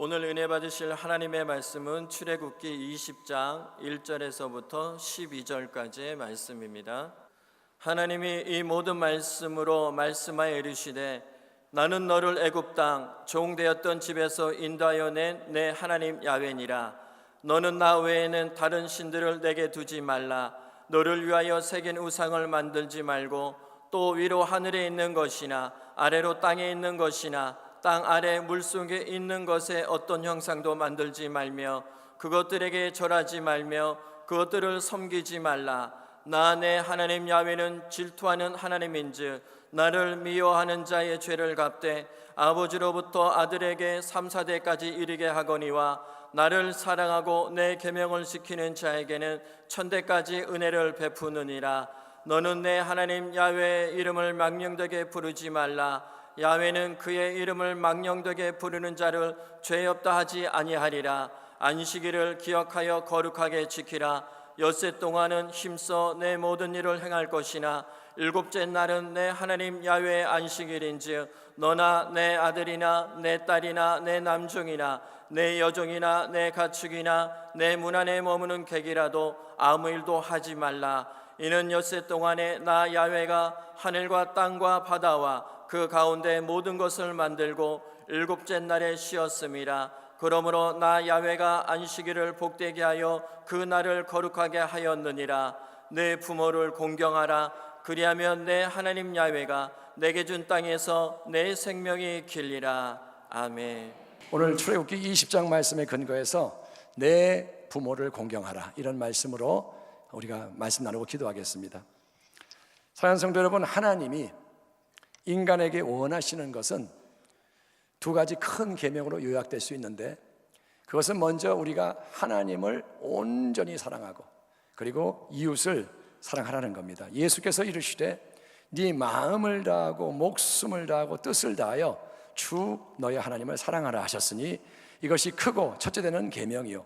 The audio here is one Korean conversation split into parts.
오늘 은혜 받으실 하나님의 말씀은 출애굽기 20장 1절에서부터 12절까지의 말씀입니다. 하나님이 이 모든 말씀으로 말씀하여 이르시되 나는 너를 애굽 땅 종되었던 집에서 인도하여 낸 내 하나님 야훼니라. 너는 나 외에는 다른 신들을 내게 두지 말라. 너를 위하여 새긴 우상을 만들지 말고 또 위로 하늘에 있는 것이나 아래로 땅에 있는 것이나 땅 아래 물속에 있는 것에 어떤 형상도 만들지 말며 그것들에게 절하지 말며 그것들을 섬기지 말라. 나 내 하나님 야훼는 질투하는 하나님인즉 나를 미워하는 자의 죄를 갚되 아버지로부터 아들에게 3-4대까지 이르게 하거니와 나를 사랑하고 내 계명을 지키는 자에게는 1000대까지 은혜를 베푸느니라. 너는 내 하나님 야훼의 이름을 망령되게 부르지 말라. 야훼는 그의 이름을 망령되게 부르는 자를 죄 없다 하지 아니하리라. 안식일을 기억하여 거룩하게 지키라. 엿새 동안은 힘써 내 모든 일을 행할 것이나 일곱째 날은 내 하나님 야훼의 안식일인즉 너나 내 아들이나 내 딸이나 내 남종이나 내 여종이나 내 가축이나 내 문 안에 머무는 객이라도 아무 일도 하지 말라. 이는 엿새 동안에 나 야훼가 하늘과 땅과 바다와 그 가운데 모든 것을 만들고 일곱째 날에 쉬었음이라. 그러므로 나 야훼가 안식일을 복되게 하여 그 날을 거룩하게 하였느니라. 내 부모를 공경하라. 그리하면 내 하나님 야훼가 내게 준 땅에서 내 생명이 길리라. 아멘. 오늘 출애굽기 20장 말씀에 근거해서 내 부모를 공경하라, 이런 말씀으로 우리가 말씀 나누고 기도하겠습니다. 사랑하는 성도 여러분, 하나님이 인간에게 원하시는 것은 두 가지 큰 계명으로 요약될 수 있는데, 그것은 먼저 우리가 하나님을 온전히 사랑하고 그리고 이웃을 사랑하라는 겁니다. 예수께서 이르시되 네 마음을 다하고 목숨을 다하고 뜻을 다하여 주 너의 하나님을 사랑하라 하셨으니 이것이 크고 첫째 되는 계명이요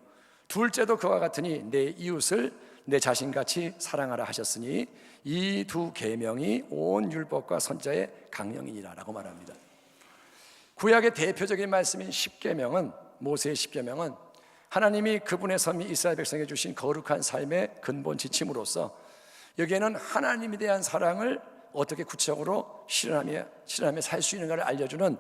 둘째도 그와 같으니 내 이웃을 내 자신같이 사랑하라 하셨으니 이 두 계명이 온 율법과 선자의 강령이니라 라고 말합니다. 구약의 대표적인 말씀인 십계명은, 모세의 십계명은 하나님이 그분의 섬이 이스라엘 백성에게 주신 거룩한 삶의 근본 지침으로서 여기에는 하나님에 대한 사랑을 어떻게 구체적으로 실현하며 살 수 있는가를 알려주는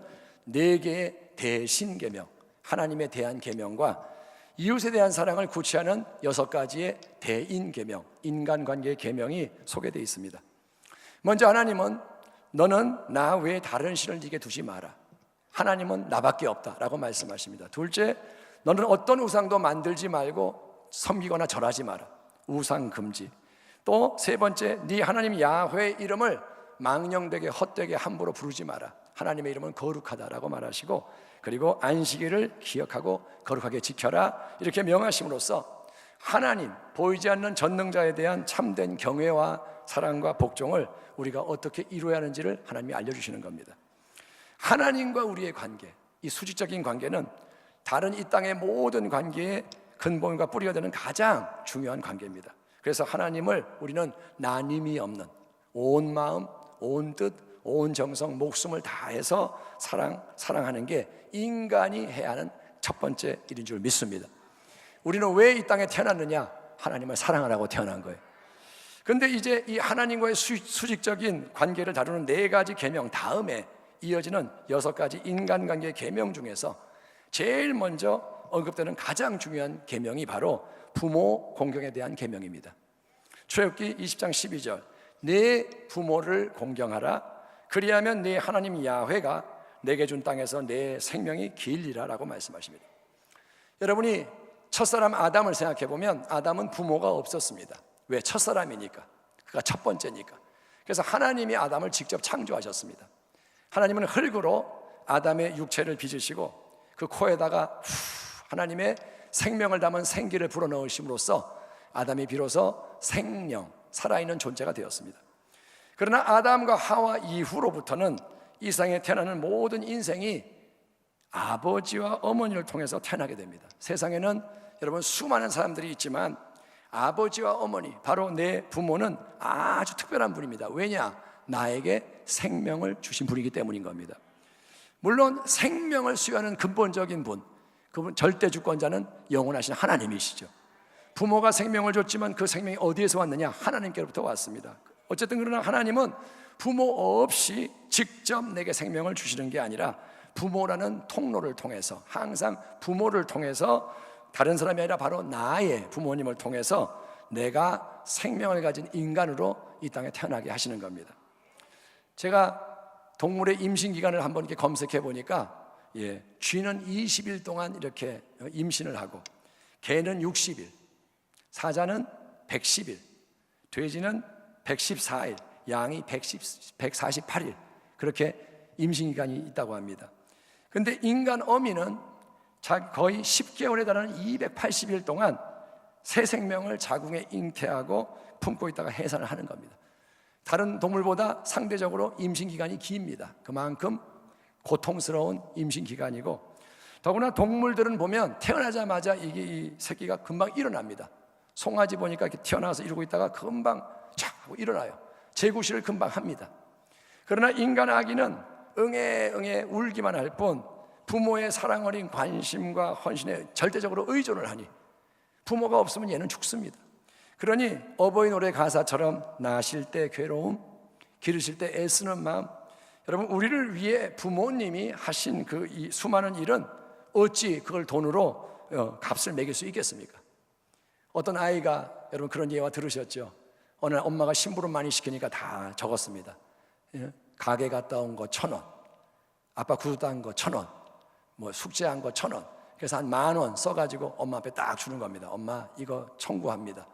4개의 대신계명, 하나님에 대한 계명과 이웃에 대한 사랑을 구체하는 6가지의 대인계명, 인간관계의 계명이 소개되어 있습니다. 먼저 하나님은 너는 나 외에 다른 신을 네게 두지 마라. 하나님은 나밖에 없다라고 말씀하십니다. 둘째, 너는 어떤 우상도 만들지 말고 섬기거나 절하지 마라. 우상 금지. 또 세 번째, 네 하나님 야훼의 이름을 망령되게 헛되게 함부로 부르지 마라. 하나님의 이름은 거룩하다라고 말하시고, 그리고 안식일을 기억하고 거룩하게 지켜라, 이렇게 명하심으로써 하나님, 보이지 않는 전능자에 대한 참된 경외와 사랑과 복종을 우리가 어떻게 이루어야 하는지를 하나님이 알려주시는 겁니다. 하나님과 우리의 관계, 이 수직적인 관계는 다른 이 땅의 모든 관계의 근본과 뿌리가 되는 가장 중요한 관계입니다. 그래서 하나님을 우리는 나님이 없는 온 마음, 온 뜻, 온 정성, 목숨을 다해서 사랑하는 게 인간이 해야 하는 첫 번째 일인 줄 믿습니다. 우리는 왜 이 땅에 태어났느냐? 하나님을 사랑하라고 태어난 거예요. 그런데 이제 이 하나님과의 수직적인 관계를 다루는 4가지 계명 다음에 이어지는 6가지 인간관계의 계명 중에서 제일 먼저 언급되는 가장 중요한 계명이 바로 부모 공경에 대한 계명입니다. 출애굽기 20장 12절, 내 부모를 공경하라. 그리하면 네 하나님 야훼가 내게 준 땅에서 내 생명이 길리라 라고 말씀하십니다. 여러분이 첫사람 아담을 생각해 보면 아담은 부모가 없었습니다. 왜? 첫사람이니까, 그가 첫 번째니까. 그래서 하나님이 아담을 직접 창조하셨습니다. 하나님은 흙으로 아담의 육체를 빚으시고 그 코에다가 하나님의 생명을 담은 생기를 불어넣으심으로써 아담이 비로소 생명, 살아있는 존재가 되었습니다. 그러나 아담과 하와 이후로부터는 이 세상에 태어나는 모든 인생이 아버지와 어머니를 통해서 태어나게 됩니다. 세상에는 여러분 수많은 사람들이 있지만 아버지와 어머니, 바로 내 부모는 아주 특별한 분입니다. 왜냐? 나에게 생명을 주신 분이기 때문인 겁니다. 물론 생명을 수여하는 근본적인 분, 그분 절대 주권자는 영원하신 하나님이시죠. 부모가 생명을 줬지만 그 생명이 어디에서 왔느냐? 하나님께로부터 왔습니다. 어쨌든 그러나 하나님은 부모 없이 직접 내게 생명을 주시는 게 아니라 부모라는 통로를 통해서, 항상 부모를 통해서, 다른 사람이 아니라 바로 나의 부모님을 통해서 내가 생명을 가진 인간으로 이 땅에 태어나게 하시는 겁니다. 제가 동물의 임신 기간을 한번 이렇게 검색해 보니까 쥐는 20일 동안 이렇게 임신을 하고, 개는 60일, 사자는 110일, 돼지는 114일, 양이 148일, 그렇게 임신 기간이 있다고 합니다. 그런데 인간 어미는 거의 10개월에 달하는 280일 동안 새 생명을 자궁에 잉태하고 품고 있다가 해산을 하는 겁니다. 다른 동물보다 상대적으로 임신 기간이 깁니다. 그만큼 고통스러운 임신 기간이고, 더구나 동물들은 보면 태어나자마자 이 새끼가 금방 일어납니다. 송아지 보니까 이렇게 태어나서 이러고 있다가 금방 촥 하고 일어나요. 재구실을 금방 합니다. 그러나 인간 아기는 응애 울기만 할 뿐 부모의 사랑 어린 관심과 헌신에 절대적으로 의존을 하니 부모가 없으면 얘는 죽습니다. 그러니 어버이 노래 가사처럼 낳으실 때 괴로움, 기르실 때 애쓰는 마음, 여러분, 우리를 위해 부모님이 하신 그 이 수많은 일은 어찌 그걸 돈으로 값을 매길 수 있겠습니까? 어떤 아이가, 여러분 그런 예화 들으셨죠? 어느 날 엄마가 심부름 많이 시키니까 다 적었습니다. 가게 갔다 온 거 1,000원, 아빠 구두 딴 거 1,000원, 뭐 숙제한 거 1,000원. 그래서 한 10,000원 써가지고 엄마 앞에 딱 주는 겁니다. 엄마 이거 청구합니다.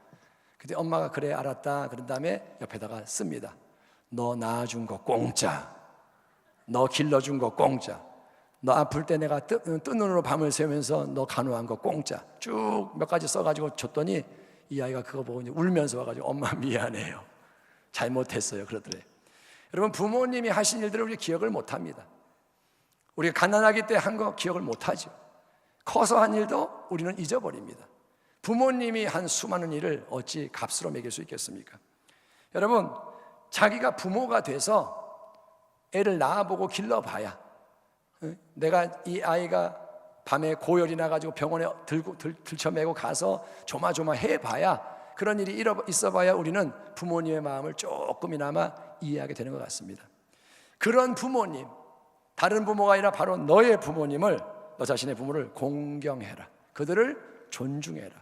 근데 엄마가 그래 알았다 그런 다음에 옆에다가 씁니다. 너 낳아준 거 공짜, 너 길러준 거 공짜, 너 아플 때 내가 뜬 눈으로 밤을 새면서 너 간호한 거 공짜, 쭉 몇 가지 써가지고 줬더니 이 아이가 그거 보고 이제 울면서 와가지고 엄마 미안해요, 잘못했어요 그러더래요. 여러분, 부모님이 하신 일들을 우리 기억을 못합니다. 우리가 가난하기 때 한 거 기억을 못하죠. 커서 한 일도 우리는 잊어버립니다. 부모님이 한 수많은 일을 어찌 값으로 매길 수 있겠습니까? 여러분, 자기가 부모가 돼서 애를 낳아보고 길러봐야, 내가 이 아이가 밤에 고열이 나가지고 병원에 들쳐매고 가서 조마조마 해봐야, 그런 일이 있어봐야 우리는 부모님의 마음을 조금이나마 이해하게 되는 것 같습니다. 그런 부모님, 다른 부모가 아니라 바로 너의 부모님을, 너 자신의 부모를 공경해라. 그들을 존중해라.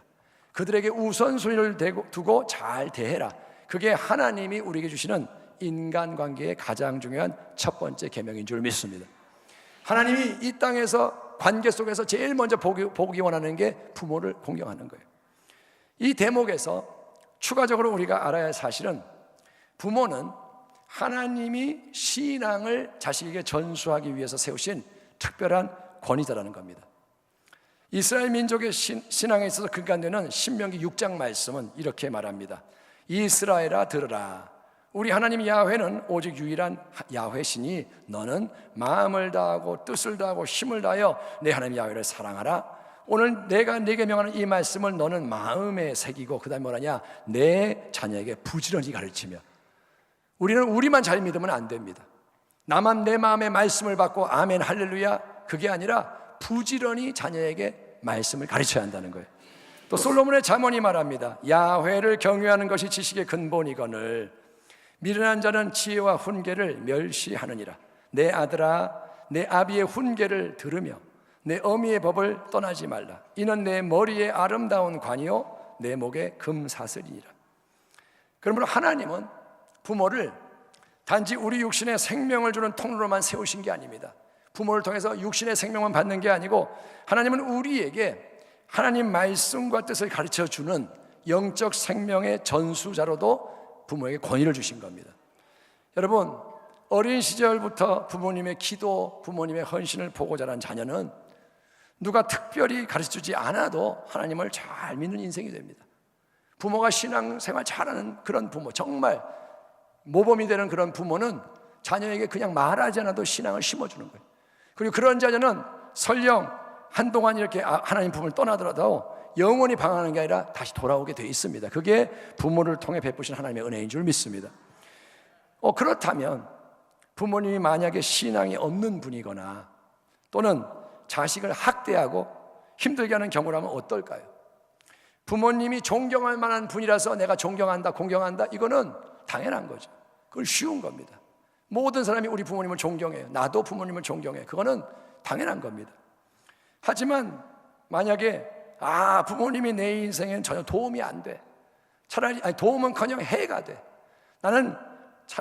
그들에게 우선순위를 두고 잘 대해라. 그게 하나님이 우리에게 주시는 인간관계의 가장 중요한 첫 번째 계명인 줄 믿습니다. 하나님이 이 땅에서 관계 속에서 제일 먼저 보기 원하는 게 부모를 공경하는 거예요. 이 대목에서 추가적으로 우리가 알아야 할 사실은, 부모는 하나님이 신앙을 자식에게 전수하기 위해서 세우신 특별한 권위자라는 겁니다. 이스라엘 민족의 신앙에 있어서 근간되는 신명기 6장 말씀은 이렇게 말합니다. 이스라엘아 들으라. 우리 하나님 야훼는 오직 유일한 야훼시니 너는 마음을 다하고 뜻을 다하고 힘을 다하여 내 하나님 야훼를 사랑하라. 오늘 내가 네게 명하는 이 말씀을 너는 마음에 새기고, 그 다음에 뭐라냐, 내 자녀에게 부지런히 가르치며. 우리는 우리만 잘 믿으면 안 됩니다. 나만 내 마음의 말씀을 받고 아멘 할렐루야, 그게 아니라 부지런히 자녀에게 말씀을 가르쳐야 한다는 거예요. 또 솔로몬의 잠언이 말합니다. 야훼를 경외하는 것이 지식의 근본이거늘 미련한 자는 지혜와 훈계를 멸시하느니라. 내 아들아, 내 아비의 훈계를 들으며 내 어미의 법을 떠나지 말라. 이는 내 머리에 아름다운 관이요 내 목에 금사슬이니라. 그러므로 하나님은 부모를 단지 우리 육신의 생명을 주는 통로로만 세우신 게 아닙니다. 부모를 통해서 육신의 생명만 받는 게 아니고, 하나님은 우리에게 하나님 말씀과 뜻을 가르쳐주는 영적 생명의 전수자로도 부모에게 권위를 주신 겁니다. 여러분, 어린 시절부터 부모님의 기도, 부모님의 헌신을 보고 자란 자녀는 누가 특별히 가르쳐주지 않아도 하나님을 잘 믿는 인생이 됩니다. 부모가 신앙생활 잘하는 그런 부모, 정말 모범이 되는 그런 부모는 자녀에게 그냥 말하지 않아도 신앙을 심어주는 거예요. 그리고 그런 자녀는 설령 한동안 이렇게 하나님 품을 떠나더라도 영원히 방황하는 게 아니라 다시 돌아오게 돼 있습니다. 그게 부모를 통해 베푸신 하나님의 은혜인 줄 믿습니다. 그렇다면 부모님이 만약에 신앙이 없는 분이거나 또는 자식을 학대하고 힘들게 하는 경우라면 어떨까요? 부모님이 존경할 만한 분이라서 내가 존경한다, 공경한다, 이거는 당연한 거죠. 그건 쉬운 겁니다. 모든 사람이 우리 부모님을 존경해요. 나도 부모님을 존경해. 그거는 당연한 겁니다. 하지만 만약에 부모님이 내 인생엔 전혀 도움이 안 돼. 차라리 도움은커녕 해가 돼. 나는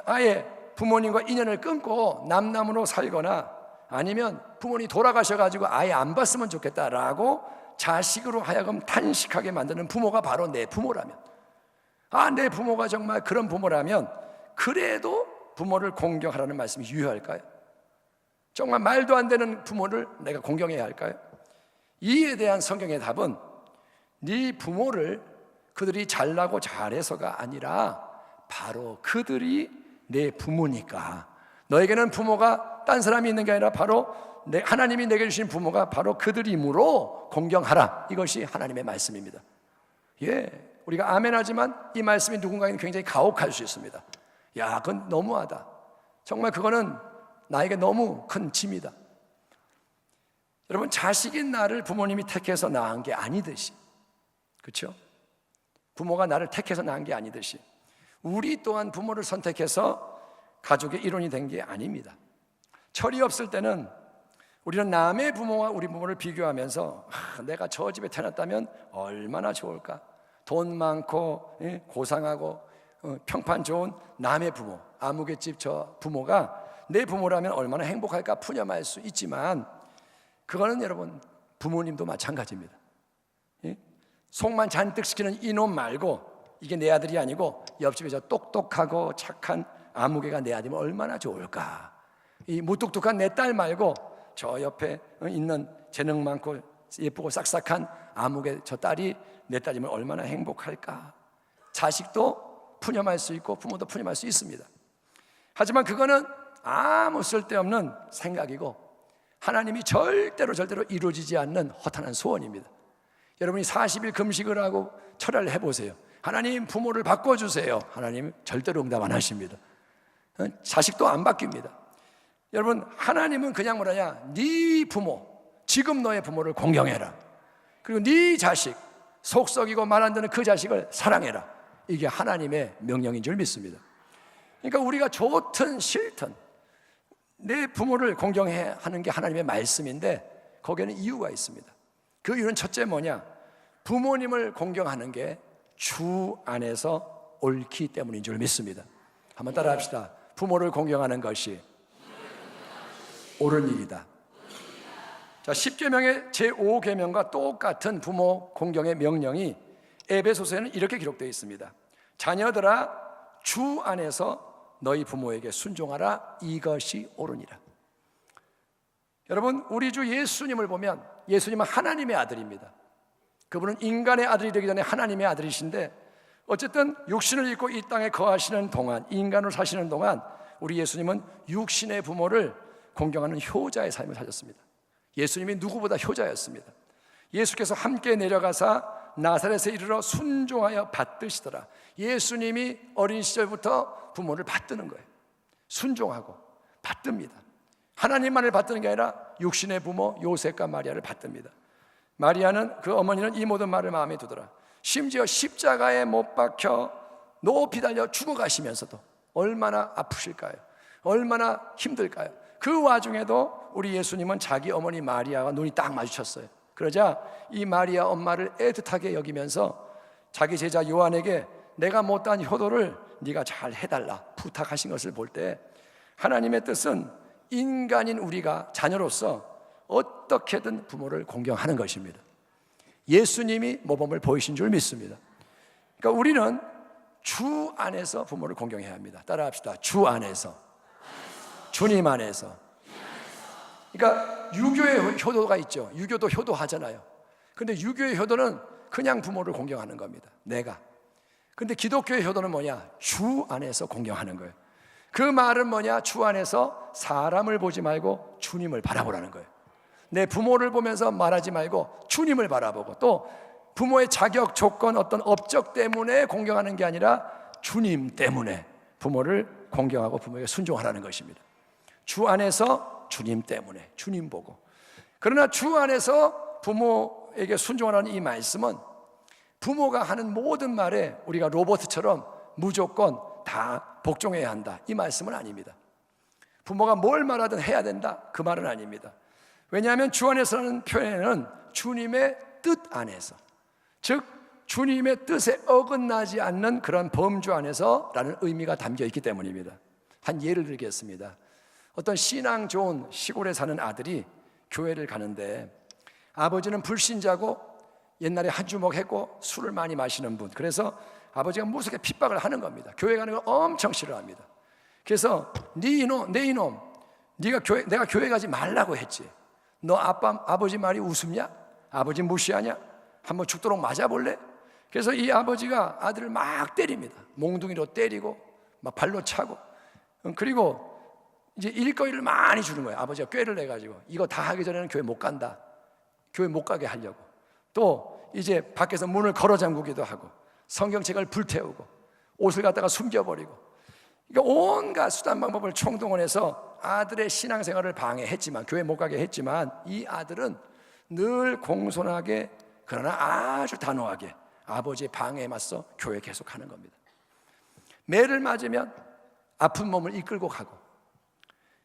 아예 부모님과 인연을 끊고 남남으로 살거나 아니면 부모님이 돌아가셔가지고 아예 안 봤으면 좋겠다라고 자식으로 하여금 탄식하게 만드는 부모가 바로 내 부모라면, 내 부모가 정말 그런 부모라면 그래도 부모를 공경하라는 말씀이 유효할까요? 정말 말도 안 되는 부모를 내가 공경해야 할까요? 이에 대한 성경의 답은 네 부모를 그들이 잘나고 잘해서가 아니라 바로 그들이 내 부모니까, 너에게는 부모가 딴 사람이 있는 게 아니라 바로 하나님이 내게 주신 부모가 바로 그들이므로 공경하라. 이것이 하나님의 말씀입니다. 우리가 아멘하지만 이 말씀이 누군가에게는 굉장히 가혹할 수 있습니다. 그건 너무하다. 정말 그거는 나에게 너무 큰 짐이다. 여러분, 자식인 나를 부모님이 택해서 낳은 게 아니듯이, 그렇죠? 부모가 나를 택해서 낳은 게 아니듯이 우리 또한 부모를 선택해서 가족의 일원이 된 게 아닙니다. 철이 없을 때는 우리는 남의 부모와 우리 부모를 비교하면서 내가 저 집에 태어났다면 얼마나 좋을까? 돈 많고 고상하고 평판 좋은 남의 부모, 아무개집 저 부모가 내 부모라면 얼마나 행복할까 푸념할 수 있지만, 그거는 여러분 부모님도 마찬가지입니다. 속만 잔뜩 시키는 이놈 말고 이게 내 아들이 아니고 옆집에 저 똑똑하고 착한 아무개가 내 아들이면 얼마나 좋을까? 이 무뚝뚝한 내 딸 말고 저 옆에 있는 재능 많고 예쁘고 싹싹한 아무개 저 딸이 내 딸이면 얼마나 행복할까? 자식도 푸념할 수 있고 부모도 푸념할 수 있습니다. 하지만 그거는 아무 쓸데없는 생각이고 하나님이 절대로 이루어지지 않는 허탄한 소원입니다. 여러분이 40일 금식을 하고 철야를 해보세요. 하나님 부모를 바꿔주세요. 하나님 절대로 응답 안 하십니다. 자식도 안 바뀝니다. 여러분, 하나님은 그냥 네 부모, 지금 너의 부모를 공경해라. 그리고 네 자식, 속 썩이고 말 안 듣는 그 자식을 사랑해라. 이게 하나님의 명령인 줄 믿습니다. 그러니까 우리가 좋든 싫든 내 부모를 공경해야 하는 게 하나님의 말씀인데 거기에는 이유가 있습니다. 그 이유는 첫째 뭐냐? 부모님을 공경하는 게 주 안에서 옳기 때문인 줄 믿습니다. 한번 따라 합시다. 부모를 공경하는 것이 옳은 일이다. 자, 10계명의 제5계명과 똑같은 부모 공경의 명령이 에베소서에는 이렇게 기록되어 있습니다. 자녀들아, 주 안에서 너희 부모에게 순종하라. 이것이 옳으니라. 여러분, 우리 주 예수님을 보면 예수님은 하나님의 아들입니다. 그분은 인간의 아들이 되기 전에 하나님의 아들이신데, 어쨌든 육신을 입고 이 땅에 거하시는 동안, 인간으로 사시는 동안 우리 예수님은 육신의 부모를 공경하는 효자의 삶을 사셨습니다. 예수님이 누구보다 효자였습니다. 예수께서 함께 내려가사 나사렛에 이르러 순종하여 받드시더라. 예수님이 어린 시절부터 부모를 받드는 거예요. 순종하고 받듭니다. 하나님만을 받드는 게 아니라 육신의 부모 요셉과 마리아를 받듭니다. 마리아는, 그 어머니는 이 모든 말을 마음에 두더라. 심지어 십자가에 못 박혀 높이 달려 죽어가시면서도 얼마나 아프실까요? 얼마나 힘들까요? 그 와중에도 우리 예수님은 자기 어머니 마리아와 눈이 딱 마주쳤어요. 그러자 이 마리아 엄마를 애틋하게 여기면서 자기 제자 요한에게 내가 못한 효도를 네가 잘 해달라 부탁하신 것을 볼 때, 하나님의 뜻은 인간인 우리가 자녀로서 어떻게든 부모를 공경하는 것입니다. 예수님이 모범을 보이신 줄 믿습니다. 그러니까 우리는 주 안에서 부모를 공경해야 합니다. 따라합시다. 주 안에서, 주님 안에서. 그러니까 유교의 효도가 있죠. 유교도 효도하잖아요. 근데 유교의 효도는 그냥 부모를 공경하는 겁니다. 내가. 근데 기독교의 효도는 뭐냐? 주 안에서 공경하는 거예요. 그 말은 뭐냐? 주 안에서 사람을 보지 말고 주님을 바라보라는 거예요. 내 부모를 보면서 말하지 말고 주님을 바라보고, 또 부모의 자격, 조건, 어떤 업적 때문에 공경하는 게 아니라 주님 때문에 부모를 공경하고 부모에게 순종하라는 것입니다. 주 안에서 주님 때문에, 주님 보고. 그러나 주 안에서 부모의 부모에게 순종하라는 이 말씀은 부모가 하는 모든 말에 우리가 로봇처럼 무조건 다 복종해야 한다, 이 말씀은 아닙니다. 부모가 뭘 말하든 해야 된다, 그 말은 아닙니다. 왜냐하면 주 안에서라는 표현은 주님의 뜻 안에서, 즉 주님의 뜻에 어긋나지 않는 그런 범주 안에서라는 의미가 담겨 있기 때문입니다. 한 예를 들겠습니다. 어떤 신앙 좋은 시골에 사는 아들이 교회를 가는데 아버지는 불신자고 옛날에 한 주먹 했고 술을 많이 마시는 분, 그래서 아버지가 무섭게 핍박을 하는 겁니다. 교회 가는 걸 엄청 싫어합니다. 그래서 네 이놈, 내 이놈, 내가 교회 가지 말라고 했지, 너 아버지 말이 우습냐? 아버지 무시하냐? 한번 죽도록 맞아볼래? 그래서 이 아버지가 아들을 막 때립니다. 몽둥이로 때리고 막 발로 차고, 그리고 이제 일거리를 많이 주는 거예요. 아버지가 꾀를 내가지고 이거 다 하기 전에는 교회 못 간다, 교회 못 가게 하려고. 또 이제 밖에서 문을 걸어 잠그기도 하고, 성경책을 불태우고, 옷을 갖다가 숨겨버리고, 그러니까 온갖 수단 방법을 총동원해서 아들의 신앙생활을 방해했지만, 교회 못 가게 했지만, 이 아들은 늘 공손하게 그러나 아주 단호하게 아버지의 방해에 맞서 교회 계속하는 겁니다. 매를 맞으면 아픈 몸을 이끌고 가고,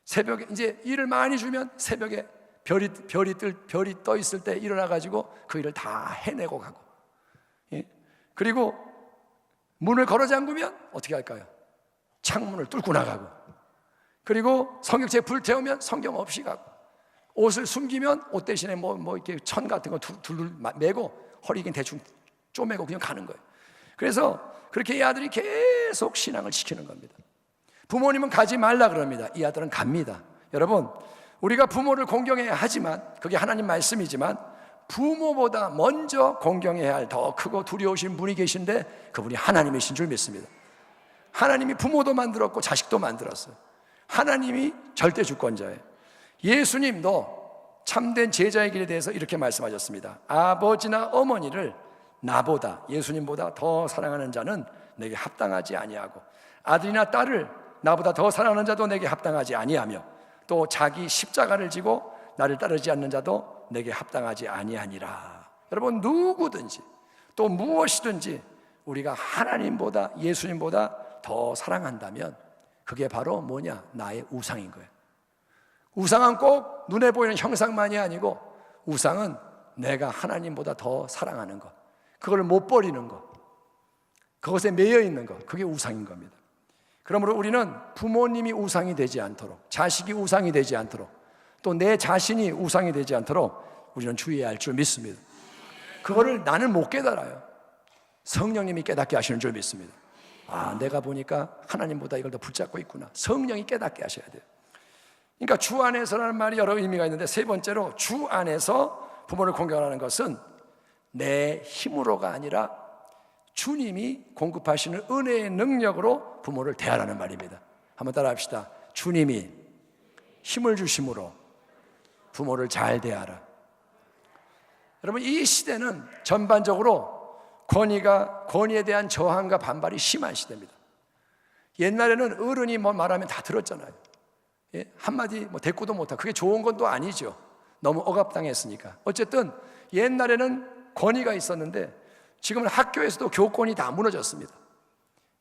새벽에 이제 일을 많이 주면 새벽에 별이 떠 있을 때 일어나 가지고 그 일을 다 해내고 가고, 예? 그리고 문을 걸어 잠그면 어떻게 할까요? 창문을 뚫고 나가고, 그리고 성경책 불태우면 성경 없이 가고, 옷을 숨기면 옷 대신에 뭐 이렇게 천 같은 거 둘 매고 허리 그냥 대충 쪼매고 그냥 가는 거예요. 그래서 그렇게 이 아들이 계속 신앙을 지키는 겁니다. 부모님은 가지 말라 그럽니다. 이 아들은 갑니다. 여러분, 우리가 부모를 공경해야 하지만, 그게 하나님 말씀이지만, 부모보다 먼저 공경해야 할 더 크고 두려우신 분이 계신데 그분이 하나님이신 줄 믿습니다. 하나님이 부모도 만들었고 자식도 만들었어요. 하나님이 절대 주권자예요. 예수님도 참된 제자의 길에 대해서 이렇게 말씀하셨습니다. 아버지나 어머니를 나보다, 예수님보다 더 사랑하는 자는 내게 합당하지 아니하고, 아들이나 딸을 나보다 더 사랑하는 자도 내게 합당하지 아니하며, 또 자기 십자가를 지고 나를 따르지 않는 자도 내게 합당하지 아니하니라. 여러분, 누구든지 또 무엇이든지 우리가 하나님보다, 예수님보다 더 사랑한다면 그게 바로 뭐냐? 나의 우상인 거예요. 우상은 꼭 눈에 보이는 형상만이 아니고, 우상은 내가 하나님보다 더 사랑하는 것, 그걸 못 버리는 것, 그것에 매여 있는 것, 그게 우상인 겁니다. 그러므로 우리는 부모님이 우상이 되지 않도록, 자식이 우상이 되지 않도록, 또 내 자신이 우상이 되지 않도록 우리는 주의해야 할 줄 믿습니다. 그거를 나는 못 깨달아요. 성령님이 깨닫게 하시는 줄 믿습니다. 아, 내가 보니까 하나님보다 이걸 더 붙잡고 있구나. 성령이 깨닫게 하셔야 돼요. 그러니까 주 안에서라는 말이 여러 의미가 있는데, 세 번째로 주 안에서 부모를 공경하는 것은 내 힘으로가 아니라 주님이 공급하시는 은혜의 능력으로 부모를 대하라는 말입니다. 한번 따라 합시다. 주님이 힘을 주심으로 부모를 잘 대하라. 여러분, 이 시대는 전반적으로 권위에 대한 저항과 반발이 심한 시대입니다. 옛날에는 어른이 뭐 말하면 다 들었잖아요. 예? 한마디 뭐 대꾸도 못하고, 그게 좋은 건 또 아니죠. 너무 억압당했으니까. 어쨌든 옛날에는 권위가 있었는데 지금은 학교에서도 교권이 다 무너졌습니다.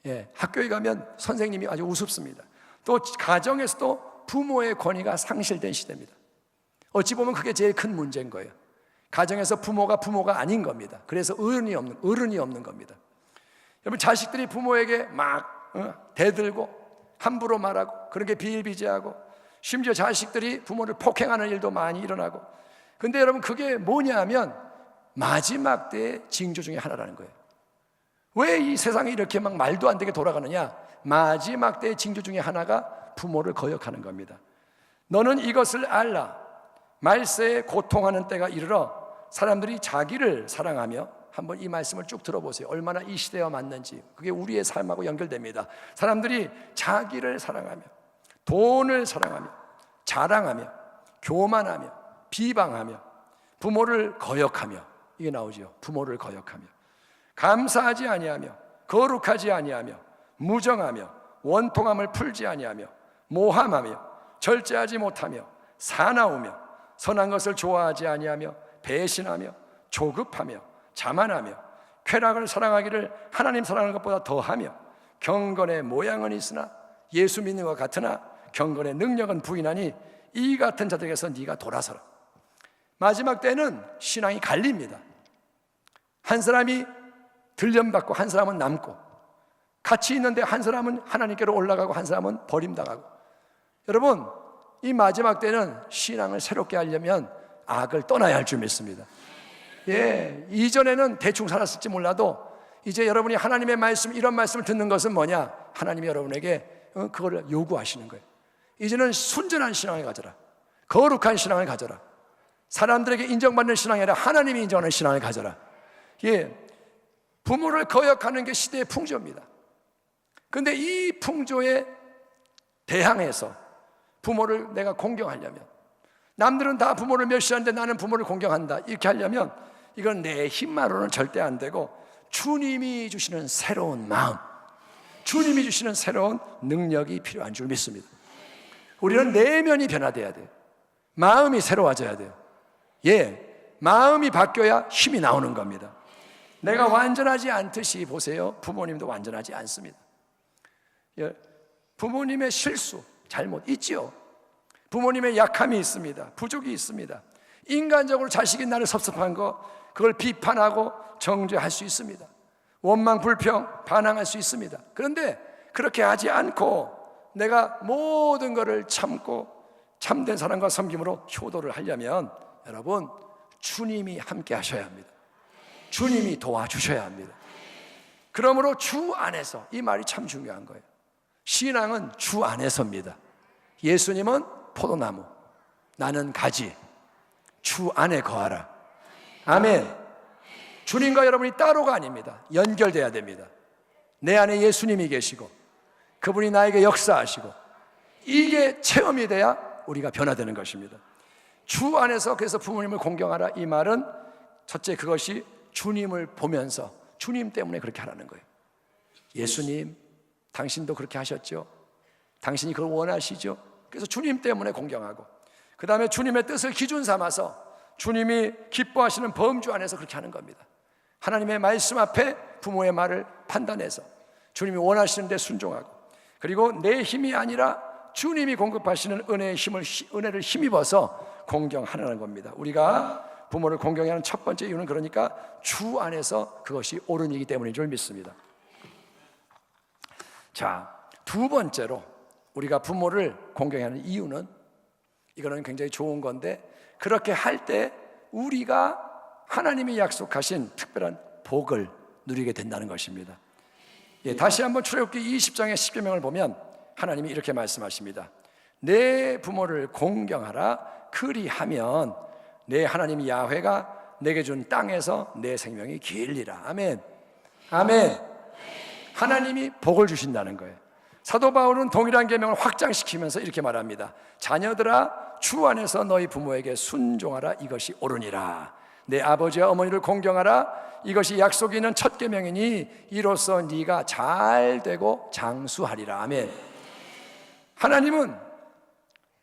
예, 학교에 가면 선생님이 아주 우습습니다. 또 가정에서도 부모의 권위가 상실된 시대입니다. 어찌 보면 그게 제일 큰 문제인 거예요. 가정에서 부모가 아닌 겁니다. 그래서 어른이 없는 겁니다. 여러분, 자식들이 부모에게 막 대들고 함부로 말하고, 그렇게 비일비재하고, 심지어 자식들이 부모를 폭행하는 일도 많이 일어나고. 근데 여러분, 그게 뭐냐면 마지막 때의 징조 중에 하나라는 거예요. 왜 이 세상이 이렇게 막 말도 안 되게 돌아가느냐? 마지막 때의 징조 중에 하나가 부모를 거역하는 겁니다. 너는 이것을 알라. 말세에 고통하는 때가 이르러 사람들이 자기를 사랑하며, 한번 이 말씀을 쭉 들어보세요. 얼마나 이 시대와 맞는지. 그게 우리의 삶하고 연결됩니다. 사람들이 자기를 사랑하며, 돈을 사랑하며, 자랑하며, 교만하며, 비방하며, 부모를 거역하며, 이게 나오죠. 부모를 거역하며, 감사하지 아니하며, 거룩하지 아니하며, 무정하며, 원통함을 풀지 아니하며, 모함하며, 절제하지 못하며, 사나우며, 선한 것을 좋아하지 아니하며, 배신하며, 조급하며 자만하며 쾌락을 사랑하기를 하나님 사랑하는 것보다 더하며 경건의 모양은 있으나 예수 믿는 것 같으나 경건의 능력은 부인하니 이 같은 자들에게서 네가 돌아서라. 마지막 때는 신앙이 갈립니다. 한 사람이 들림받고 한 사람은 남고, 같이 있는데 한 사람은 하나님께로 올라가고 한 사람은 버림당하고. 여러분, 이 마지막 때는 신앙을 새롭게 하려면 악을 떠나야 할 줄 믿습니다. 이전에는 대충 살았을지 몰라도 이제 여러분이 하나님의 말씀, 이런 말씀을 듣는 것은 뭐냐? 하나님이 여러분에게 그걸 요구하시는 거예요. 이제는 순전한 신앙을 가져라. 거룩한 신앙을 가져라. 사람들에게 인정받는 신앙이 아니라 하나님이 인정하는 신앙을 가져라. 부모를 거역하는 게 시대의 풍조입니다. 그런데 이 풍조에 대항해서 부모를 내가 공경하려면, 남들은 다 부모를 멸시하는데 나는 부모를 공경한다, 이렇게 하려면 이건 내 힘만으로는 절대 안 되고 주님이 주시는 새로운 마음, 주님이 주시는 새로운 능력이 필요한 줄 믿습니다. 우리는 내면이 변화돼야 돼요. 마음이 새로워져야 돼요. 마음이 바뀌어야 힘이 나오는 겁니다. 내가 완전하지 않듯이, 보세요, 부모님도 완전하지 않습니다. 부모님의 실수, 잘못 있지요. 부모님의 약함이 있습니다. 부족이 있습니다. 인간적으로 자식이 나를 섭섭한 거, 그걸 비판하고 정죄할 수 있습니다. 원망, 불평, 반항할 수 있습니다. 그런데 그렇게 하지 않고 내가 모든 것을 참고 참된 사랑과 섬김으로 효도를 하려면 여러분, 주님이 함께 하셔야 합니다. 주님이 도와주셔야 합니다. 그러므로 주 안에서, 이 말이 참 중요한 거예요. 신앙은 주 안에서입니다. 예수님은 포도나무, 나는 가지, 주 안에 거하라. 아멘. 주님과 여러분이 따로가 아닙니다. 연결돼야 됩니다. 내 안에 예수님이 계시고 그분이 나에게 역사하시고, 이게 체험이 돼야 우리가 변화되는 것입니다. 주 안에서, 그래서 부모님을 공경하라, 이 말은 첫째, 그것이 주님을 보면서 주님 때문에 그렇게 하라는 거예요. 예수님, 당신도 그렇게 하셨죠? 당신이 그걸 원하시죠? 그래서 주님 때문에 공경하고, 그 다음에 주님의 뜻을 기준 삼아서 주님이 기뻐하시는 범주 안에서 그렇게 하는 겁니다. 하나님의 말씀 앞에 부모의 말을 판단해서 주님이 원하시는 데 순종하고, 그리고 내 힘이 아니라 주님이 공급하시는 은혜를 힘입어서 공경하라는 겁니다. 우리가 부모를 공경하는 첫 번째 이유는 그러니까 주 안에서 그것이 옳은 일이기 때문인 줄 믿습니다. 자, 두 번째로 우리가 부모를 공경하는 이유는, 이거는 굉장히 좋은 건데, 그렇게 할 때 우리가 하나님이 약속하신 특별한 복을 누리게 된다는 것입니다. 다시 한번 출애굽기 20장의 10계명을 보면 하나님이 이렇게 말씀하십니다. 내 부모를 공경하라. 그리하면 내 하나님 야훼가 내게 준 땅에서 내 생명이 길리라. 아멘. 아멘. 하나님이 복을 주신다는 거예요. 사도 바울은 동일한 계명을 확장시키면서 이렇게 말합니다. 자녀들아, 주 안에서 너희 부모에게 순종하라. 이것이 옳으니라. 내 아버지와 어머니를 공경하라. 이것이 약속이 있는 첫 계명이니 이로써 네가 잘 되고 장수하리라. 아멘. 하나님은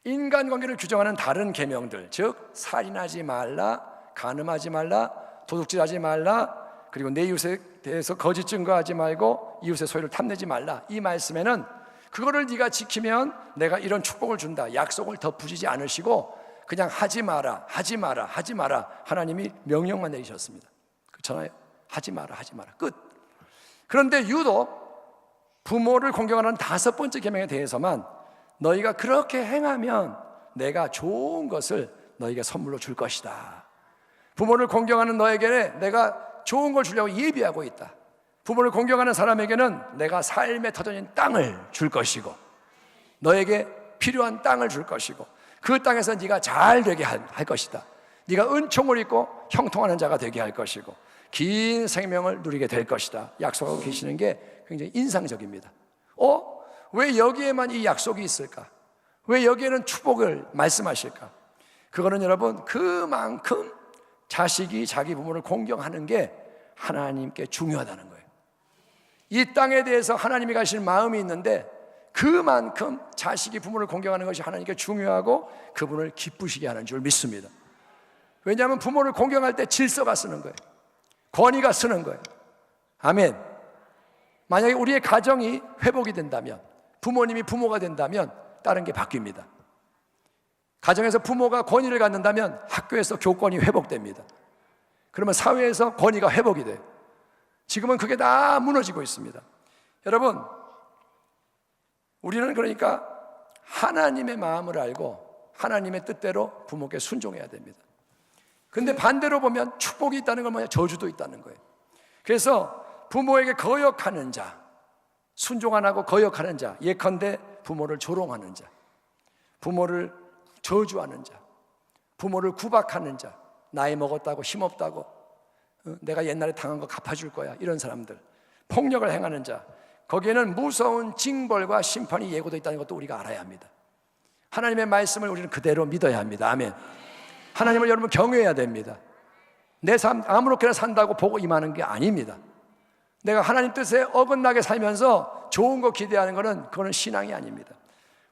인간관계를 규정하는 다른 계명들, 즉 살인하지 말라, 간음하지 말라, 도둑질하지 말라, 그리고 내 이웃에 대해서 거짓 증거하지 말고 이웃의 소유를 탐내지 말라, 이 말씀에는 그거를 네가 지키면 내가 이런 축복을 준다, 약속을 덧붙이지 않으시고 그냥 하지 마라, 하지 마라, 하지 마라, 하나님이 명령만 내리셨습니다. 그렇잖아요. 하지 마라, 하지 마라, 끝. 그런데 유독 부모를 공경하는 다섯 번째 계명에 대해서만 너희가 그렇게 행하면 내가 좋은 것을 너희에게 선물로 줄 것이다. 부모를 공경하는 너에게 내가 좋은 걸 주려고 예비하고 있다. 부모를 공경하는 사람에게는 내가 삶의 터전인 땅을 줄 것이고, 너에게 필요한 땅을 줄 것이고, 그 땅에서 네가 잘 되게 할 것이다. 네가 은총을 입고 형통하는 자가 되게 할 것이고 긴 생명을 누리게 될 것이다. 약속하고 계시는 게 굉장히 인상적입니다. 왜 여기에만 이 약속이 있을까? 왜 여기에는 축복을 말씀하실까? 그거는 여러분, 그만큼 자식이 자기 부모를 공경하는 게 하나님께 중요하다는 거예요. 이 땅에 대해서 하나님이 가시는 마음이 있는데 그만큼 자식이 부모를 공경하는 것이 하나님께 중요하고 그분을 기쁘시게 하는 줄 믿습니다. 왜냐하면 부모를 공경할 때 질서가 쓰는 거예요. 권위가 쓰는 거예요. 아멘. 만약에 우리의 가정이 회복이 된다면, 부모님이 부모가 된다면 다른 게 바뀝니다. 가정에서 부모가 권위를 갖는다면 학교에서 교권이 회복됩니다. 그러면 사회에서 권위가 회복이 돼요. 지금은 그게 다 무너지고 있습니다. 여러분, 우리는 그러니까 하나님의 마음을 알고 하나님의 뜻대로 부모께 순종해야 됩니다. 근데 반대로 보면 축복이 있다는 건 뭐냐? 저주도 있다는 거예요. 그래서 부모에게 거역하는 자, 순종 안 하고 거역하는 자, 예컨대 부모를 조롱하는 자, 부모를 저주하는 자, 부모를 구박하는 자, 나이 먹었다고 힘없다고, 내가 옛날에 당한 거 갚아줄 거야, 이런 사람들, 폭력을 행하는 자, 거기에는 무서운 징벌과 심판이 예고되어 있다는 것도 우리가 알아야 합니다. 하나님의 말씀을 우리는 그대로 믿어야 합니다. 아멘. 하나님을 여러분 경외해야 됩니다. 내 삶 아무렇게나 산다고 보고 임하는 게 아닙니다. 내가 하나님 뜻에 어긋나게 살면서 좋은 거 기대하는 것은 그거는 신앙이 아닙니다.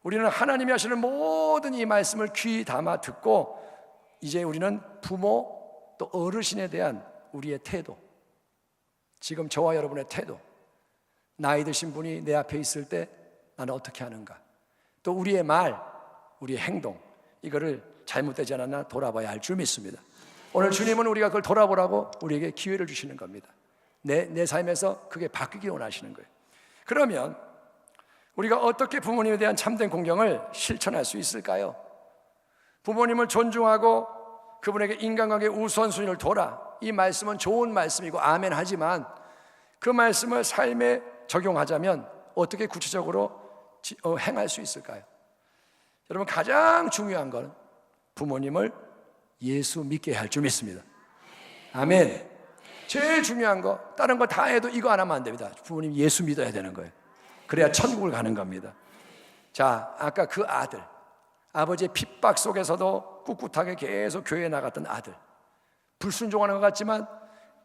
우리는 하나님이 하시는 모든 이 말씀을 귀 담아 듣고 이제 우리는 부모 또 어르신에 대한 우리의 태도, 지금 저와 여러분의 태도, 나이 드신 분이 내 앞에 있을 때 나는 어떻게 하는가, 또 우리의 말, 우리의 행동, 이거를 잘못되지 않았나 돌아봐야 할 줄 믿습니다. 오늘 주님은 우리가 그걸 돌아보라고 우리에게 기회를 주시는 겁니다. 내 삶에서 그게 바뀌기 원하시는 거예요. 그러면 우리가 어떻게 부모님에 대한 참된 공경을 실천할 수 있을까요? 부모님을 존중하고 그분에게 인간관계 우선순위를 둬라, 이 말씀은 좋은 말씀이고 아멘 하지만 그 말씀을 삶에 적용하자면 어떻게 구체적으로 행할 수 있을까요? 여러분, 가장 중요한 건 부모님을 예수 믿게 할 줄 믿습니다. 아멘. 제일 중요한 거, 다른 거 다 해도 이거 안 하면 안 됩니다. 부모님 예수 믿어야 되는 거예요. 그래야 천국을 가는 겁니다. 자, 아까 그 아들, 아버지의 핍박 속에서도 꿋꿋하게 계속 교회에 나갔던 아들, 불순종하는 것 같지만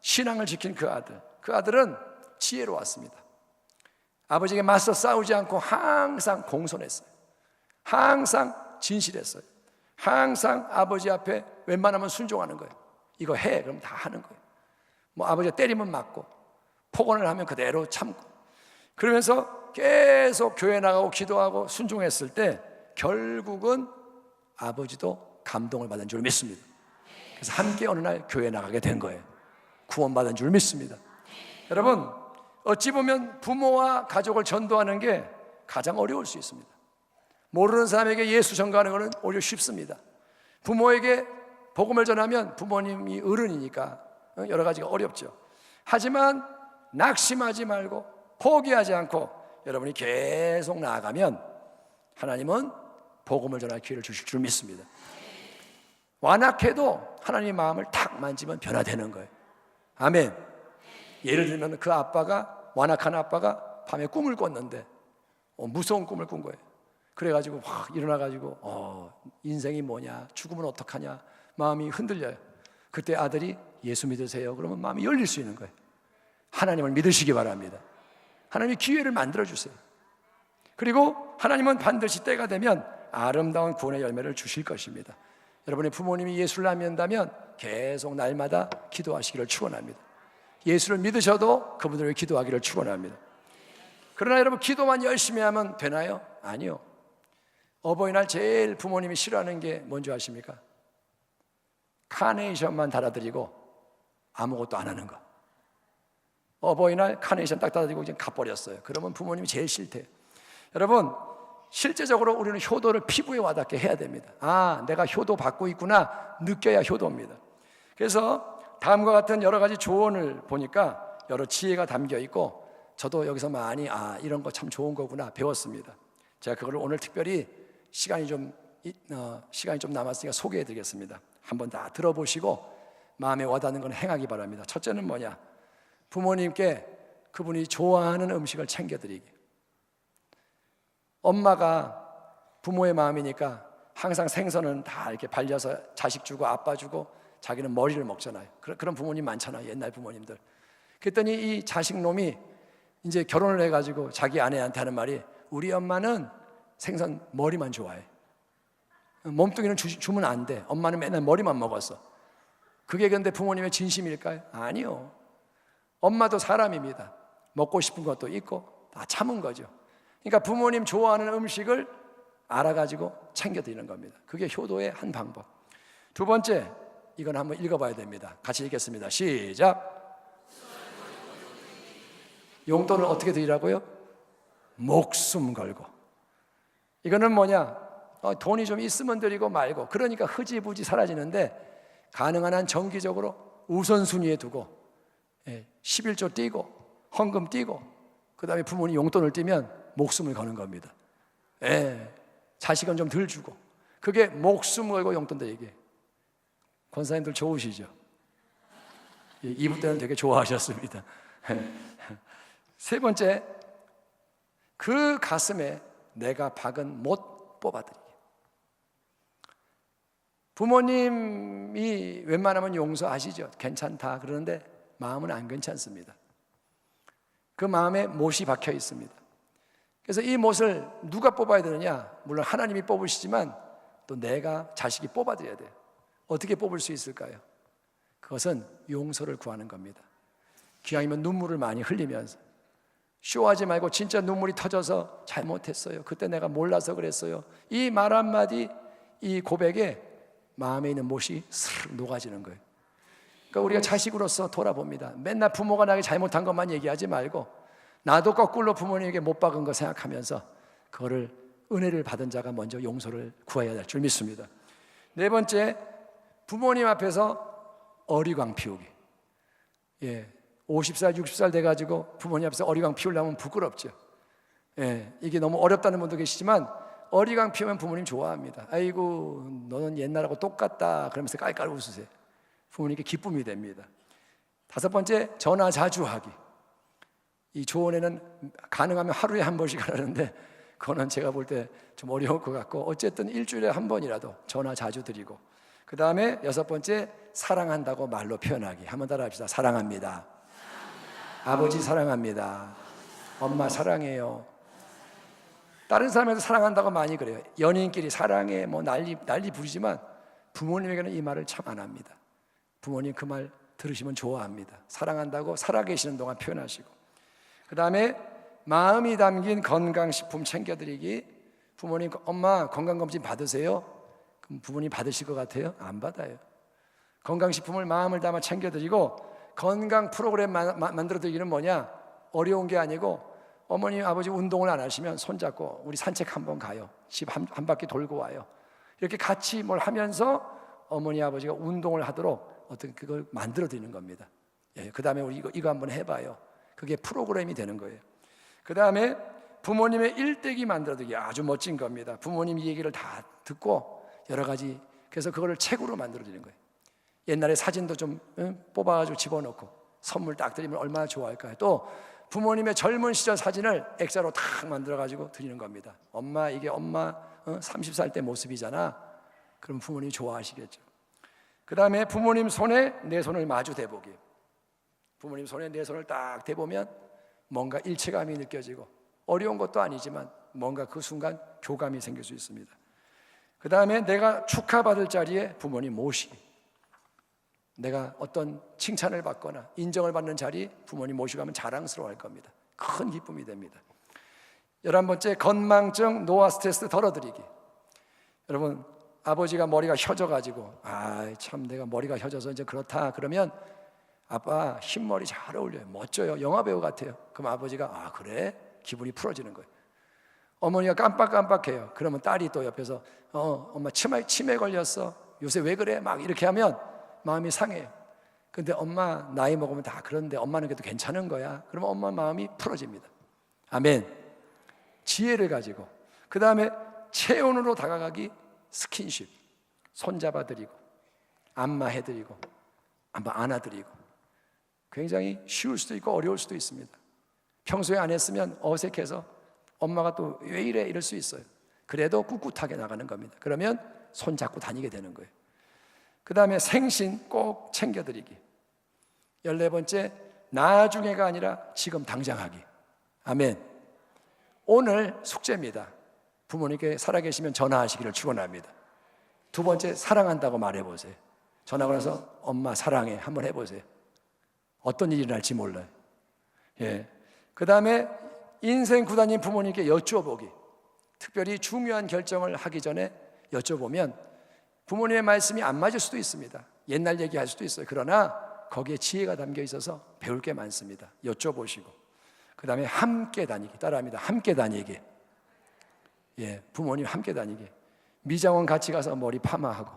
신앙을 지킨 그 아들은 지혜로웠습니다. 아버지에게 맞서 싸우지 않고 항상 공손했어요. 항상 진실했어요. 항상 아버지 앞에 웬만하면 순종하는 거예요. 이거 해, 그럼 다 하는 거예요. 뭐 아버지가 때리면 맞고, 폭언을 하면 그대로 참고, 그러면서 계속 교회 나가고 기도하고 순종했을 때 결국은 아버지도 감동을 받은 줄 믿습니다. 그래서 함께 어느 날 교회 나가게 된 거예요. 구원받은 줄 믿습니다. 여러분, 어찌 보면 부모와 가족을 전도하는 게 가장 어려울 수 있습니다. 모르는 사람에게 예수 전가하는 것은 오히려 쉽습니다. 부모에게 복음을 전하면 부모님이 어른이니까 여러 가지가 어렵죠. 하지만 낙심하지 말고 포기하지 않고 여러분이 계속 나아가면 하나님은 복음을 전할 기회를 주실 줄 믿습니다. 완악해도 하나님의 마음을 탁 만지면 변화되는 거예요. 아멘. 예를 들면 그 아빠가, 완악한 아빠가 밤에 꿈을 꿨는데 무서운 꿈을 꾼 거예요. 그래가지고 확 일어나가지고 인생이 뭐냐, 죽으면 어떡하냐, 마음이 흔들려요. 그때 아들이 예수 믿으세요. 그러면 마음이 열릴 수 있는 거예요. 하나님을 믿으시기 바랍니다. 하나님이 기회를 만들어주세요. 그리고 하나님은 반드시 때가 되면 아름다운 구원의 열매를 주실 것입니다. 여러분의 부모님이 예수를 안 믿는다면 계속 날마다 기도하시기를 축원합니다. 예수를 믿으셔도 그분들을 기도하기를 축원합니다. 그러나 여러분, 기도만 열심히 하면 되나요? 아니요. 어버이날 제일 부모님이 싫어하는 게 뭔지 아십니까? 카네이션만 달아드리고 아무것도 안 하는 거. 어버이날 카네이션 딱 달아드리고 그냥 가버렸어요. 그러면 부모님이 제일 싫대요. 여러분, 실제적으로 우리는 효도를 피부에 와닿게 해야 됩니다. 아, 내가 효도 받고 있구나 느껴야 효도입니다. 그래서 다음과 같은 여러 가지 조언을 보니까 여러 지혜가 담겨 있고 저도 여기서 많이 이런 거 참 좋은 거구나 배웠습니다. 제가 그걸 오늘 특별히 시간이 좀 남았으니까 소개해 드리겠습니다. 한번 다 들어보시고 마음에 와닿는 건 행하기 바랍니다. 첫째는 뭐냐? 부모님께 그분이 좋아하는 음식을 챙겨드리기. 엄마가 부모의 마음이니까 항상 생선은 다 이렇게 발려서 자식 주고 아빠 주고 자기는 머리를 먹잖아요. 그런 부모님 많잖아요. 옛날 부모님들. 그랬더니 이 자식놈이 이제 결혼을 해가지고 자기 아내한테 하는 말이, 우리 엄마는 생선 머리만 좋아해. 몸뚱이는 주면 안 돼. 엄마는 맨날 머리만 먹었어. 그게 근데 부모님의 진심일까요? 아니요. 엄마도 사람입니다. 먹고 싶은 것도 있고 다 참은 거죠. 그러니까 부모님 좋아하는 음식을 알아가지고 챙겨드리는 겁니다. 그게 효도의 한 방법. 두 번째, 이건 한번 읽어봐야 됩니다. 같이 읽겠습니다. 시작. 용돈을 어떻게 드리라고요? 목숨 걸고. 이거는 뭐냐? 돈이 좀 있으면 드리고 말고, 그러니까 흐지부지 사라지는데 가능한 한 정기적으로 우선순위에 두고 11조 띄고 헌금 띄고 그 다음에 부모님 용돈을 띄면 목숨을 거는 겁니다. 자식은 좀 덜 주고, 그게 목숨 걸고 용돈 드리기. 권사님들 좋으시죠? 2부 때는 되게 좋아하셨습니다. 세 번째, 그 가슴에 내가 박은 못 뽑아드리기. 부모님이 웬만하면 용서하시죠. 괜찮다 그러는데 마음은 안 괜찮습니다. 그 마음에 못이 박혀 있습니다. 그래서 이 못을 누가 뽑아야 되느냐? 물론 하나님이 뽑으시지만 또 내가 자식이 뽑아드려야 돼요. 어떻게 뽑을 수 있을까요? 그것은 용서를 구하는 겁니다. 기왕이면 눈물을 많이 흘리면서, 쇼하지 말고 진짜 눈물이 터져서 잘못했어요, 그때 내가 몰라서 그랬어요, 이 말 한마디, 이 고백에 마음에 있는 못이 슥 녹아지는 거예요. 그러니까 우리가 자식으로서 돌아봅니다. 맨날 부모가 나에게 잘못한 것만 얘기하지 말고 나도 거꾸로 부모님에게 못 박은 거 생각하면서 그거를 은혜를 받은 자가 먼저 용서를 구해야 될 줄 믿습니다. 네 번째, 부모님 앞에서 어리광 피우기. 50살, 60살 돼가지고 부모님 앞에서 어리광 피우려면 부끄럽죠. 이게 너무 어렵다는 분도 계시지만 어리광 피우면 부모님 좋아합니다. 아이고 너는 옛날하고 똑같다 그러면서 깔깔 웃으세요. 부모님께 기쁨이 됩니다. 다섯 번째, 전화 자주 하기. 이 조언에는 가능하면 하루에 한 번씩 하라는데 그거는 제가 볼 때 좀 어려울 것 같고, 어쨌든 일주일에 한 번이라도 전화 자주 드리고, 그 다음에 여섯 번째, 사랑한다고 말로 표현하기. 한번 따라 합시다. 사랑합니다. 아버지 사랑합니다. 엄마 사랑해요. 다른 사람에도 사랑한다고 많이 그래요. 연인끼리 사랑해 뭐 난리 부리지만 부모님에게는 이 말을 참 안 합니다. 부모님 그 말 들으시면 좋아합니다. 사랑한다고 살아계시는 동안 표현하시고, 그 다음에 마음이 담긴 건강식품 챙겨드리기. 부모님, 엄마 건강검진 받으세요? 그럼 부모님 받으실 것 같아요? 안 받아요. 건강식품을 마음을 담아 챙겨드리고, 건강 프로그램 만들어드리기는 뭐냐? 어려운 게 아니고, 어머니 아버지 운동을 안 하시면 손잡고 우리 산책 한번 가요. 집 한 바퀴 돌고 와요. 이렇게 같이 뭘 하면서 어머니 아버지가 운동을 하도록 어떤 그걸 만들어드리는 겁니다. 그 다음에 우리 이거 한번 해봐요. 그게 프로그램이 되는 거예요. 그 다음에 부모님의 일대기 만들어드리기. 아주 멋진 겁니다. 부모님 이 얘기를 다 듣고 여러 가지, 그래서 그거를 책으로 만들어드리는 거예요. 옛날에 사진도 좀 뽑아가지고 집어넣고 선물 딱 드리면 얼마나 좋아할까요? 또 부모님의 젊은 시절 사진을 액자로 탁 만들어가지고 드리는 겁니다. 엄마, 이게 엄마 30살 때 모습이잖아. 그럼 부모님이 좋아하시겠죠. 그 다음에 부모님 손에 내 손을 마주 대보기. 부모님 손에 내 손을 딱 대보면 뭔가 일체감이 느껴지고, 어려운 것도 아니지만 뭔가 그 순간 교감이 생길 수 있습니다. 그 다음에 내가 축하받을 자리에 부모님 모시기. 내가 어떤 칭찬을 받거나 인정을 받는 자리 부모님 모시고 가면 자랑스러워할 겁니다. 큰 기쁨이 됩니다. 11번째, 건망증, 노화 스트레스 덜어드리기. 여러분, 아버지가 머리가 혀져가지고 참 내가 머리가 혀져서 이제 그렇다 그러면, 아빠 흰머리 잘 어울려요, 멋져요, 영화배우 같아요. 그럼 아버지가 그래? 기분이 풀어지는 거예요. 어머니가 깜빡깜빡해요. 그러면 딸이 또 옆에서 엄마 치매 걸렸어, 요새 왜 그래? 막 이렇게 하면 마음이 상해요. 근데 엄마 나이 먹으면 다 그런데 엄마는 그래도 괜찮은 거야. 그러면 엄마 마음이 풀어집니다. 아멘. 지혜를 가지고, 그 다음에 체온으로 다가가기. 스킨십, 손잡아드리고 안마해드리고 한번 안아드리고. 굉장히 쉬울 수도 있고 어려울 수도 있습니다. 평소에 안 했으면 어색해서 엄마가 또 왜 이래 이럴 수 있어요. 그래도 꿋꿋하게 나가는 겁니다. 그러면 손 잡고 다니게 되는 거예요. 그 다음에 생신 꼭 챙겨드리기. 14번째, 나중에가 아니라 지금 당장 하기. 아멘. 오늘 숙제입니다. 부모님께 살아계시면 전화하시기를 축원합니다. 두 번째, 사랑한다고 말해보세요. 전화 걸어서 엄마 사랑해 한번 해보세요. 어떤 일이 날지 몰라요. 예. 그 다음에 인생 구단인 부모님께 여쭈어보기. 특별히 중요한 결정을 하기 전에 여쭤보면 부모님의 말씀이 안 맞을 수도 있습니다. 옛날 얘기할 수도 있어요. 그러나 거기에 지혜가 담겨 있어서 배울 게 많습니다. 여쭤보시고. 그 다음에 함께 다니기. 따라합니다. 함께 다니기. 예, 부모님 함께 다니기. 미장원 같이 가서 머리 파마하고,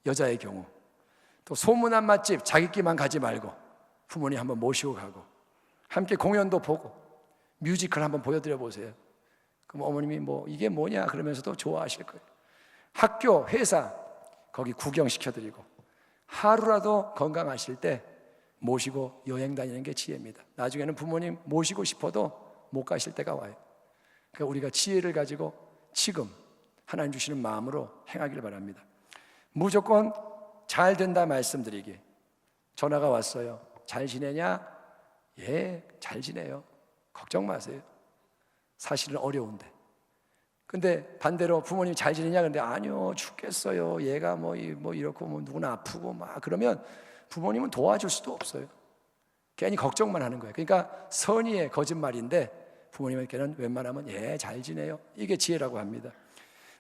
여자의 경우 또 소문난 맛집 자기끼만 가지 말고 부모님 한번 모시고 가고, 함께 공연도 보고 뮤지컬 한번 보여드려 보세요. 그럼 어머님이 뭐 이게 뭐냐 그러면서도 좋아하실 거예요. 학교, 회사 거기 구경시켜드리고, 하루라도 건강하실 때 모시고 여행 다니는 게 지혜입니다. 나중에는 부모님 모시고 싶어도 못 가실 때가 와요. 그러니까 우리가 지혜를 가지고 지금 하나님 주시는 마음으로 행하기를 바랍니다. 무조건 잘 된다 말씀드리기. 전화가 왔어요. 잘 지내냐? 예, 잘 지내요. 걱정 마세요. 사실은 어려운데. 근데 반대로 부모님이 잘 지내냐? 근데 아니요, 죽겠어요. 얘가 뭐 이렇고 뭐 누구나 아프고 막 그러면 부모님은 도와줄 수도 없어요. 괜히 걱정만 하는 거예요. 그러니까 선의의 거짓말인데 부모님에게는 웬만하면 예, 잘 지내요. 이게 지혜라고 합니다.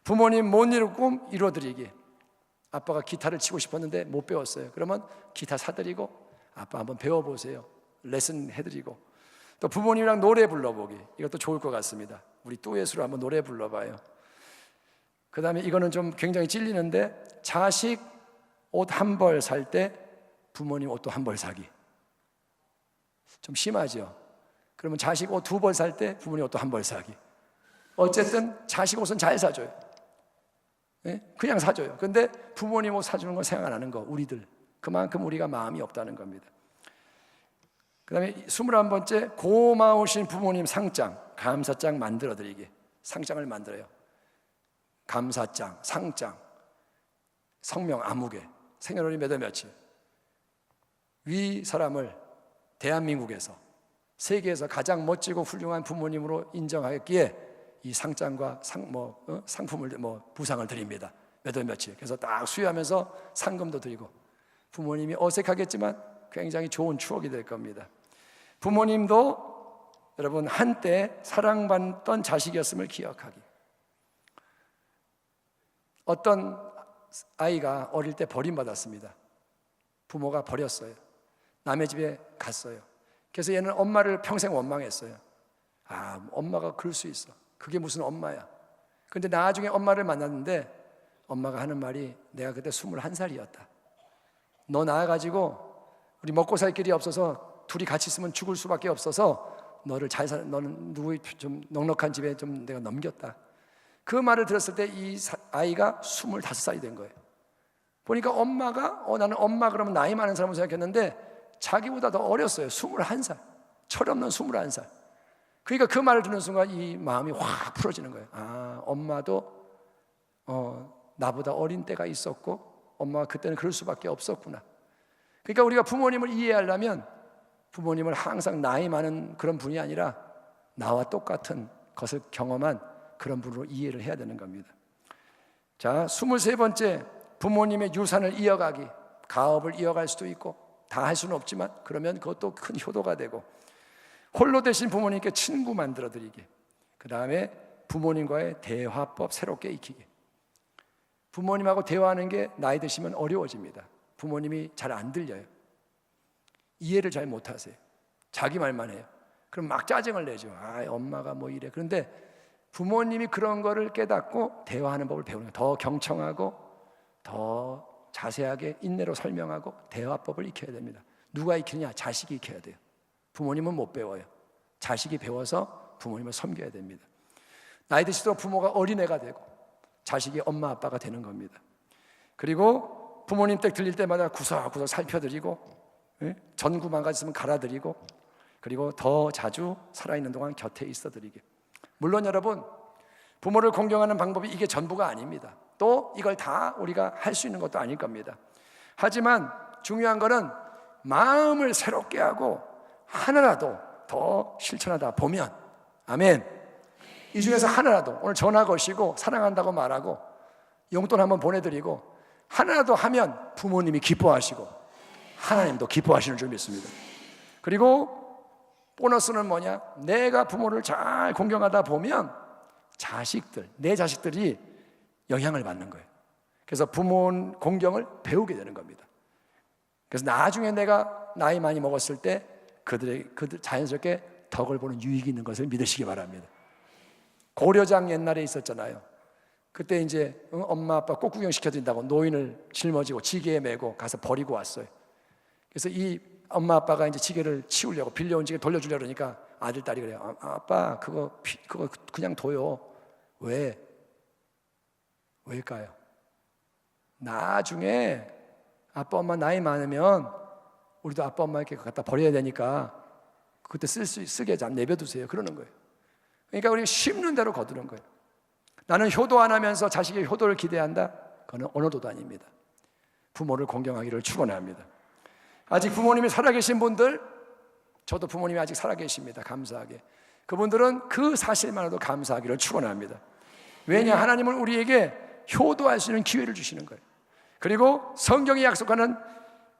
부모님 못 이룰 꿈 이뤄드리기. 아빠가 기타를 치고 싶었는데 못 배웠어요. 그러면 기타 사드리고 아빠 한번 배워보세요. 레슨 해드리고, 또 부모님이랑 노래 불러보기. 이것도 좋을 것 같습니다. 우리 듀엣으로 한번 노래 불러봐요. 그 다음에 이거는 좀 굉장히 찔리는데, 자식 옷 한 벌 살 때 부모님 옷도 한 벌 사기. 좀 심하죠? 그러면 자식 옷 두 벌 살 때 부모님 옷도 한 벌 사기. 어쨌든 자식 옷은 잘 사줘요. 그냥 사줘요. 근데 부모님 옷 사주는 거 생각 안 하는 거, 우리들 그만큼 우리가 마음이 없다는 겁니다. 그 다음에 21번째, 고마우신 부모님 상장, 감사장 만들어 드리기. 상장을 만들어요. 감사장, 상장, 성명 아무개, 생년월일 몇 월 며칠. 위 사람을 대한민국에서, 세계에서 가장 멋지고 훌륭한 부모님으로 인정하였기에 이 상장과 상품을 부상을 드립니다. 몇 월 며칠. 그래서 딱 수여하면서 상금도 드리고, 부모님이 어색하겠지만 굉장히 좋은 추억이 될 겁니다. 부모님도 여러분 한때 사랑받던 자식이었음을 기억하기. 어떤 아이가 어릴 때 버림받았습니다. 부모가 버렸어요. 남의 집에 갔어요. 그래서 얘는 엄마를 평생 원망했어요. 아, 엄마가 그럴 수 있어. 그게 무슨 엄마야. 근데 나중에 엄마를 만났는데 엄마가 하는 말이, 내가 그때 21살이었다. 너 낳아가지고 우리 먹고 살 길이 없어서 둘이 같이 있으면 죽을 수밖에 없어서 너는 누구 좀 넉넉한 집에 좀 내가 넘겼다. 그 말을 들었을 때 이 아이가 25살이 된 거예요. 보니까 엄마가 나는 엄마 그러면 나이 많은 사람을 생각했는데 자기보다 더 어렸어요. 21살. 철없는 21살. 그러니까 그 말을 듣는 순간 이 마음이 확 풀어지는 거예요. 아, 엄마도 나보다 어린 때가 있었고 엄마가 그때는 그럴 수밖에 없었구나. 그러니까 우리가 부모님을 이해하려면 부모님을 항상 나이 많은 그런 분이 아니라 나와 똑같은 것을 경험한 그런 분으로 이해를 해야 되는 겁니다. 자, 23번째, 부모님의 유산을 이어가기. 가업을 이어갈 수도 있고 다 할 수는 없지만 그러면 그것도 큰 효도가 되고, 홀로 되신 부모님께 친구 만들어 드리기. 그 다음에 부모님과의 대화법 새롭게 익히기. 부모님하고 대화하는 게 나이 드시면 어려워집니다. 부모님이 잘 안 들려요. 이해를 잘 못하세요. 자기 말만 해요. 그럼 막 짜증을 내죠. 아, 엄마가 뭐 이래. 그런데 부모님이 그런 거를 깨닫고 대화하는 법을 배우는 거예요. 더 경청하고 더 자세하게 인내로 설명하고 대화법을 익혀야 됩니다. 누가 익히느냐? 자식이 익혀야 돼요. 부모님은 못 배워요. 자식이 배워서 부모님을 섬겨야 됩니다. 나이 드실수록 부모가 어린애가 되고 자식이 엄마 아빠가 되는 겁니다. 그리고 부모님 댁 들릴 때마다 구석구석 살펴드리고, 전구 망가졌으면 갈아드리고, 그리고 더 자주 살아있는 동안 곁에 있어드리게. 물론 여러분, 부모를 공경하는 방법이 이게 전부가 아닙니다. 또 이걸 다 우리가 할 수 있는 것도 아닐 겁니다. 하지만 중요한 거는 마음을 새롭게 하고 하나라도 더 실천하다 보면, 아멘, 이 중에서 하나라도 오늘 전화 거시고 사랑한다고 말하고 용돈 한번 보내드리고 하나라도 하면 부모님이 기뻐하시고 하나님도 기뻐하시는 줄 믿습니다. 그리고 보너스는 뭐냐? 내가 부모를 잘 공경하다 보면 내 자식들이 영향을 받는 거예요. 그래서 부모 공경을 배우게 되는 겁니다. 그래서 나중에 내가 나이 많이 먹었을 때 그들 자연스럽게 덕을 보는 유익이 있는 것을 믿으시기 바랍니다. 고려장 옛날에 있었잖아요. 그때 이제 엄마 아빠 꽃구경 시켜준다고 노인을 짊어지고 지게에 메고 가서 버리고 왔어요. 그래서 이 엄마 아빠가 이제 지게를 치우려고 빌려온 지게 돌려주려고 그러니까 아들 딸이 그래요. 아빠 그거 그냥 둬요. 왜일까요? 나중에 아빠 엄마 나이 많으면 우리도 아빠 엄마 이렇게 갖다 버려야 되니까 그때 쓰게 내버려두세요. 그러는 거예요. 그러니까 우리가 심는 대로 거두는 거예요. 나는 효도 안 하면서 자식의 효도를 기대한다? 그건 언어도도 아닙니다. 부모를 공경하기를 축원합니다. 아직 부모님이 살아계신 분들, 저도 부모님이 아직 살아계십니다. 감사하게. 그분들은 그 사실만으로도 감사하기를 축원합니다. 왜냐? 하나님은 우리에게 효도할 수 있는 기회를 주시는 거예요. 그리고 성경이 약속하는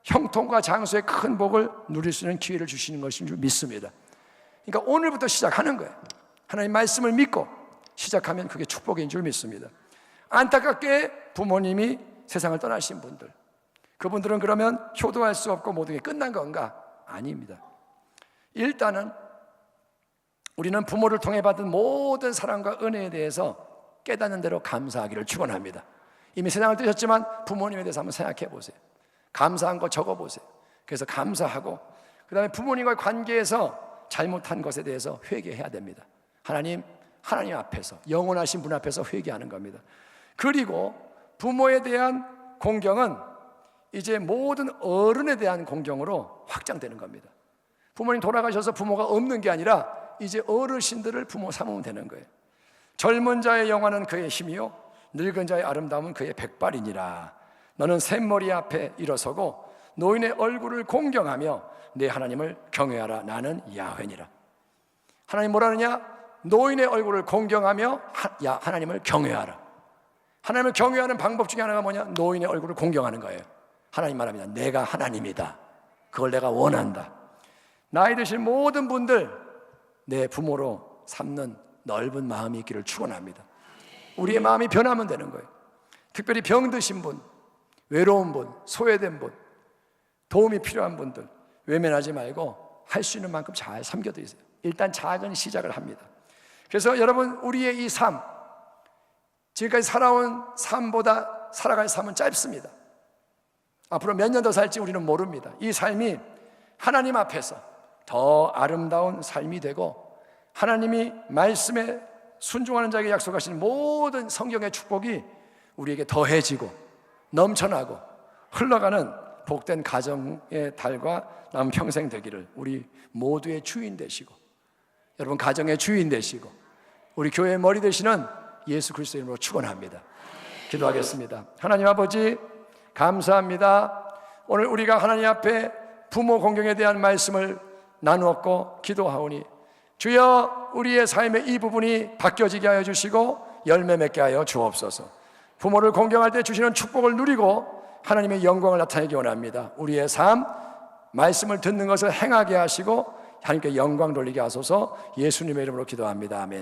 형통과 장수의 큰 복을 누릴 수 있는 기회를 주시는 것인 줄 믿습니다. 그러니까 오늘부터 시작하는 거예요. 하나님 말씀을 믿고 시작하면 그게 축복인 줄 믿습니다. 안타깝게 부모님이 세상을 떠나신 분들, 그분들은 그러면 효도할 수 없고 모든 게 끝난 건가? 아닙니다. 일단은 우리는 부모를 통해 받은 모든 사랑과 은혜에 대해서 깨닫는 대로 감사하기를 축원합니다. 이미 세상을 뜨셨지만 부모님에 대해서 한번 생각해 보세요. 감사한 거 적어 보세요. 그래서 감사하고 그 다음에 부모님과의 관계에서 잘못한 것에 대해서 회개해야 됩니다. 하나님 앞에서, 영원하신 분 앞에서 회개하는 겁니다. 그리고 부모에 대한 공경은 이제 모든 어른에 대한 공경으로 확장되는 겁니다. 부모님 돌아가셔서 부모가 없는 게 아니라 이제 어르신들을 부모 삼으면 되는 거예요. 젊은 자의 영화는 그의 힘이요 늙은 자의 아름다움은 그의 백발이니라. 너는 샘머리 앞에 일어서고 노인의 얼굴을 공경하며 내 하나님을 경외하라. 나는 야훼니라. 하나님 뭐라느냐? 노인의 얼굴을 공경하며 하나님을 경외하라. 하나님을 경외하는 방법 중에 하나가 뭐냐? 노인의 얼굴을 공경하는 거예요. 하나님 말합니다. 내가 하나님이다. 그걸 내가 원한다. 나이 드신 모든 분들 내 부모로 삼는 넓은 마음이 있기를 축원합니다. 우리의 마음이 변하면 되는 거예요. 특별히 병드신 분, 외로운 분, 소외된 분, 도움이 필요한 분들 외면하지 말고 할 수 있는 만큼 잘 섬겨드리세요. 일단 작은 시작을 합니다. 그래서 여러분, 우리의 이 삶, 지금까지 살아온 삶보다 살아갈 삶은 짧습니다. 앞으로 몇 년 더 살지 우리는 모릅니다. 이 삶이 하나님 앞에서 더 아름다운 삶이 되고 하나님이 말씀에 순종하는 자에게 약속하신 모든 성경의 축복이 우리에게 더해지고 넘쳐나고 흘러가는 복된 가정의 달과 남은 평생 되기를 우리 모두의 주인 되시고 여러분 가정의 주인 되시고 우리 교회의 머리 되시는 예수 그리스도의 이름으로 축원합니다. 기도하겠습니다. 하나님 아버지 감사합니다. 오늘 우리가 하나님 앞에 부모 공경에 대한 말씀을 나누었고 기도하오니 주여 우리의 삶의 이 부분이 바뀌어지게 하여 주시고 열매 맺게 하여 주옵소서. 부모를 공경할 때 주시는 축복을 누리고 하나님의 영광을 나타내기 원합니다. 우리의 삶, 말씀을 듣는 것을 행하게 하시고 하나님께 영광 돌리게 하소서. 예수님의 이름으로 기도합니다. 아멘.